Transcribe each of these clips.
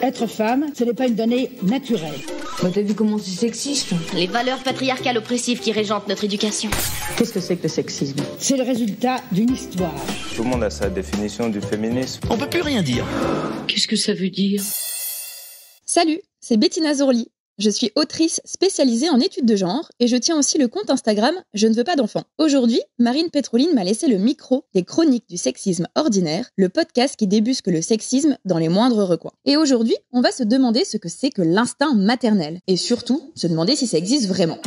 Être femme, ce n'est pas une donnée naturelle. Bah t'as vu comment c'est sexiste ? Les valeurs patriarcales oppressives qui régentent notre éducation. Qu'est-ce que c'est que le sexisme ? C'est le résultat d'une histoire. Tout le monde a sa définition du féminisme. On peut plus rien dire. Qu'est-ce que ça veut dire ? Salut, c'est Bettina Zorli. Je suis autrice spécialisée en études de genre et je tiens aussi le compte Instagram Je ne veux pas d'enfants. Aujourd'hui, Marine Pétroline m'a laissé le micro des Chroniques du sexisme ordinaire, le podcast qui débusque le sexisme dans les moindres recoins. Et aujourd'hui, on va se demander ce que c'est que l'instinct maternel et surtout se demander si ça existe vraiment.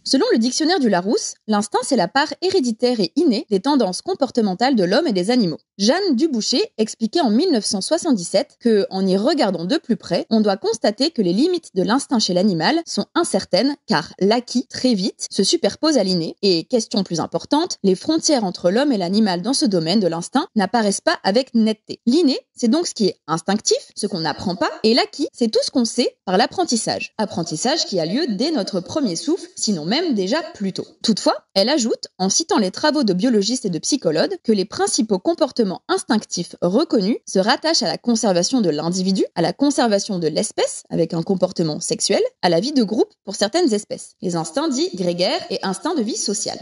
Selon le dictionnaire du Larousse, l'instinct c'est la part héréditaire et innée des tendances comportementales de l'homme et des animaux. Jeanne Duboucher expliquait en 1977 que, en y regardant de plus près, on doit constater que les limites de l'instinct chez l'animal sont incertaines car l'acquis, très vite, se superpose à l'inné et, question plus importante, les frontières entre l'homme et l'animal dans ce domaine de l'instinct n'apparaissent pas avec netteté. L'inné, c'est donc ce qui est instinctif, ce qu'on n'apprend pas, et l'acquis, c'est tout ce qu'on sait par l'apprentissage. Apprentissage qui a lieu dès notre premier souffle, sinon même déjà plus tôt. Toutefois, elle ajoute, en citant les travaux de biologistes et de psychologues, que les principaux comportements instinctifs reconnus se rattachent à la conservation de l'individu, à la conservation de l'espèce, avec un comportement sexuel, à la vie de groupe pour certaines espèces, les instincts dits grégaires et instincts de vie sociale.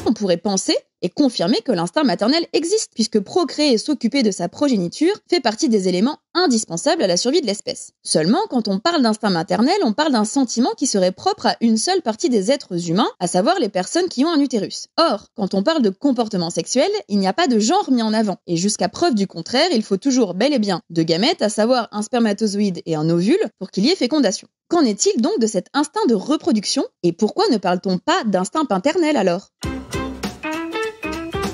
On pourrait penser et confirmer que l'instinct maternel existe, puisque procréer et s'occuper de sa progéniture fait partie des éléments indispensables à la survie de l'espèce. Seulement, quand on parle d'instinct maternel, on parle d'un sentiment qui serait propre à une seule partie des êtres humains, à savoir les personnes qui ont un utérus. Or, quand on parle de comportement sexuel, il n'y a pas de genre mis en avant, et jusqu'à preuve du contraire, il faut toujours bel et bien deux gamètes, à savoir un spermatozoïde et un ovule, pour qu'il y ait fécondation. Qu'en est-il donc de cet instinct de reproduction, et pourquoi ne parle-t-on pas d'instinct paternel alors ?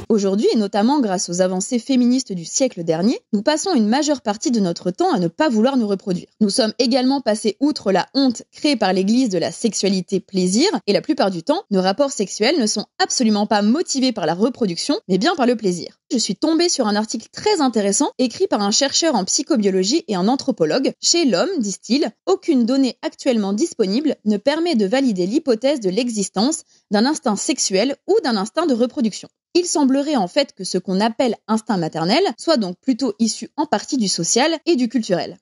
Aujourd'hui, et notamment grâce aux avancées féministes du siècle dernier, nous passons une majeure partie de notre temps à ne pas vouloir nous reproduire. Nous sommes également passés outre la honte créée par l'Église de la sexualité plaisir, et la plupart du temps, nos rapports sexuels ne sont absolument pas motivés par la reproduction, mais bien par le plaisir. Je suis tombée sur un article très intéressant écrit par un chercheur en psychobiologie et un anthropologue. Chez l'homme, disent-ils, aucune donnée actuellement disponible ne permet de valider l'hypothèse de l'existence d'un instinct sexuel ou d'un instinct de reproduction. Il semblerait en fait que ce qu'on appelle instinct maternel soit donc plutôt issu en partie du social et du culturel.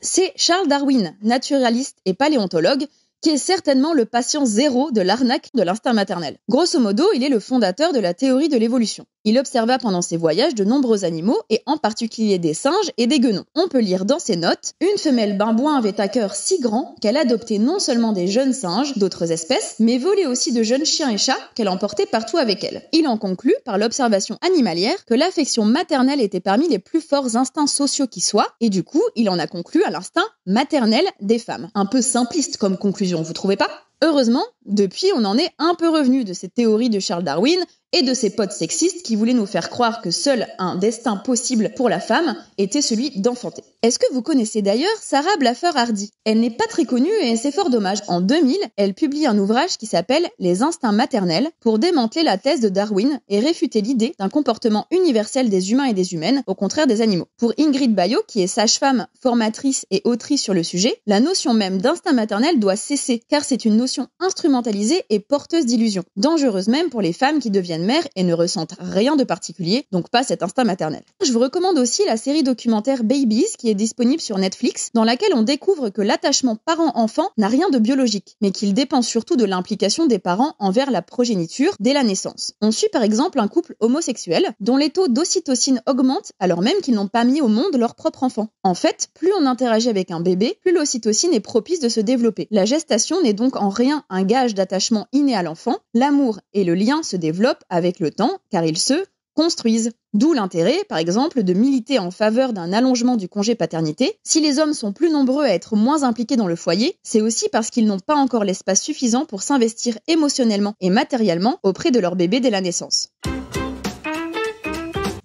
C'est Charles Darwin, naturaliste et paléontologue, qui est certainement le patient zéro de l'arnaque de l'instinct maternel. Grosso modo, il est le fondateur de la théorie de l'évolution. Il observa pendant ses voyages de nombreux animaux, et en particulier des singes et des guenons. On peut lire dans ses notes « Une femelle bimbouin avait un cœur si grand qu'elle adoptait non seulement des jeunes singes d'autres espèces, mais volait aussi de jeunes chiens et chats qu'elle emportait partout avec elle. » Il en conclut, par l'observation animalière, que l'affection maternelle était parmi les plus forts instincts sociaux qui soient, et du coup, il en a conclu à l'instinct maternel des femmes. Un peu simpliste comme conclusion, vous trouvez pas ? Heureusement, depuis, on en est un peu revenu de ces théories de Charles Darwin et de ses potes sexistes qui voulaient nous faire croire que seul un destin possible pour la femme était celui d'enfanter. Est-ce que vous connaissez d'ailleurs Sarah Blaffer Hardy ? Elle n'est pas très connue et c'est fort dommage. En 2000, elle publie un ouvrage qui s'appelle « Les instincts maternels » pour démanteler la thèse de Darwin et réfuter l'idée d'un comportement universel des humains et des humaines, au contraire des animaux. Pour Ingrid Baillot, qui est sage-femme, formatrice et autrice sur le sujet, la notion même d'instinct maternel doit cesser, car c'est une notion instrumentalisée et porteuse d'illusions, dangereuse même pour les femmes qui deviennent mères et ne ressentent rien de particulier, donc pas cet instinct maternel. Je vous recommande aussi la série documentaire Babies qui est disponible sur Netflix, dans laquelle on découvre que l'attachement parent-enfant n'a rien de biologique, mais qu'il dépend surtout de l'implication des parents envers la progéniture dès la naissance. On suit par exemple un couple homosexuel dont les taux d'ocytocine augmentent alors même qu'ils n'ont pas mis au monde leur propre enfant. En fait, plus on interagit avec un bébé, plus l'ocytocine est propice de se développer. La gestation n'est donc en rien un gage d'attachement inné à l'enfant, l'amour et le lien se développent avec le temps, car ils se construisent. D'où l'intérêt, par exemple, de militer en faveur d'un allongement du congé paternité. Si les hommes sont plus nombreux à être moins impliqués dans le foyer, c'est aussi parce qu'ils n'ont pas encore l'espace suffisant pour s'investir émotionnellement et matériellement auprès de leur bébé dès la naissance.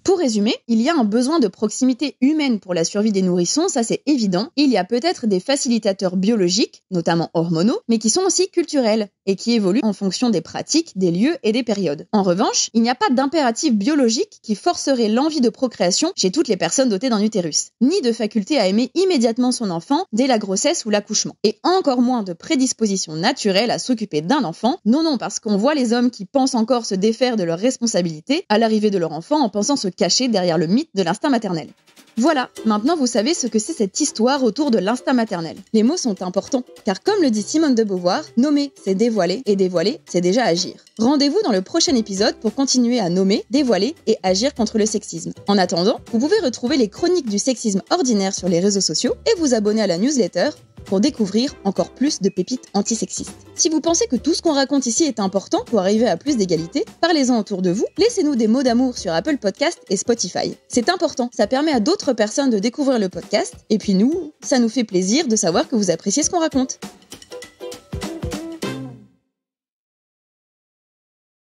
Pour résumer, il y a un besoin de proximité humaine pour la survie des nourrissons, ça c'est évident. Il y a peut-être des facilitateurs biologiques, notamment hormonaux, mais qui sont aussi culturels et qui évoluent en fonction des pratiques, des lieux et des périodes. En revanche, il n'y a pas d'impératif biologique qui forcerait l'envie de procréation chez toutes les personnes dotées d'un utérus, ni de faculté à aimer immédiatement son enfant dès la grossesse ou l'accouchement, et encore moins de prédisposition naturelle à s'occuper d'un enfant. Non, parce qu'on voit les hommes qui pensent encore se défaire de leurs responsabilités à l'arrivée de leur enfant en pensant se cacher cachée derrière le mythe de l'instinct maternel. Voilà, maintenant vous savez ce que c'est cette histoire autour de l'instinct maternel. Les mots sont importants, car comme le dit Simone de Beauvoir, nommer c'est dévoiler, et dévoiler c'est déjà agir. Rendez-vous dans le prochain épisode pour continuer à nommer, dévoiler et agir contre le sexisme. En attendant, vous pouvez retrouver les chroniques du sexisme ordinaire sur les réseaux sociaux et vous abonner à la newsletter pour découvrir encore plus de pépites antisexistes. Si vous pensez que tout ce qu'on raconte ici est important pour arriver à plus d'égalité, parlez-en autour de vous, laissez-nous des mots d'amour sur Apple Podcast et Spotify. C'est important, ça permet à d'autres personnes de découvrir le podcast, et puis nous, ça nous fait plaisir de savoir que vous appréciez ce qu'on raconte.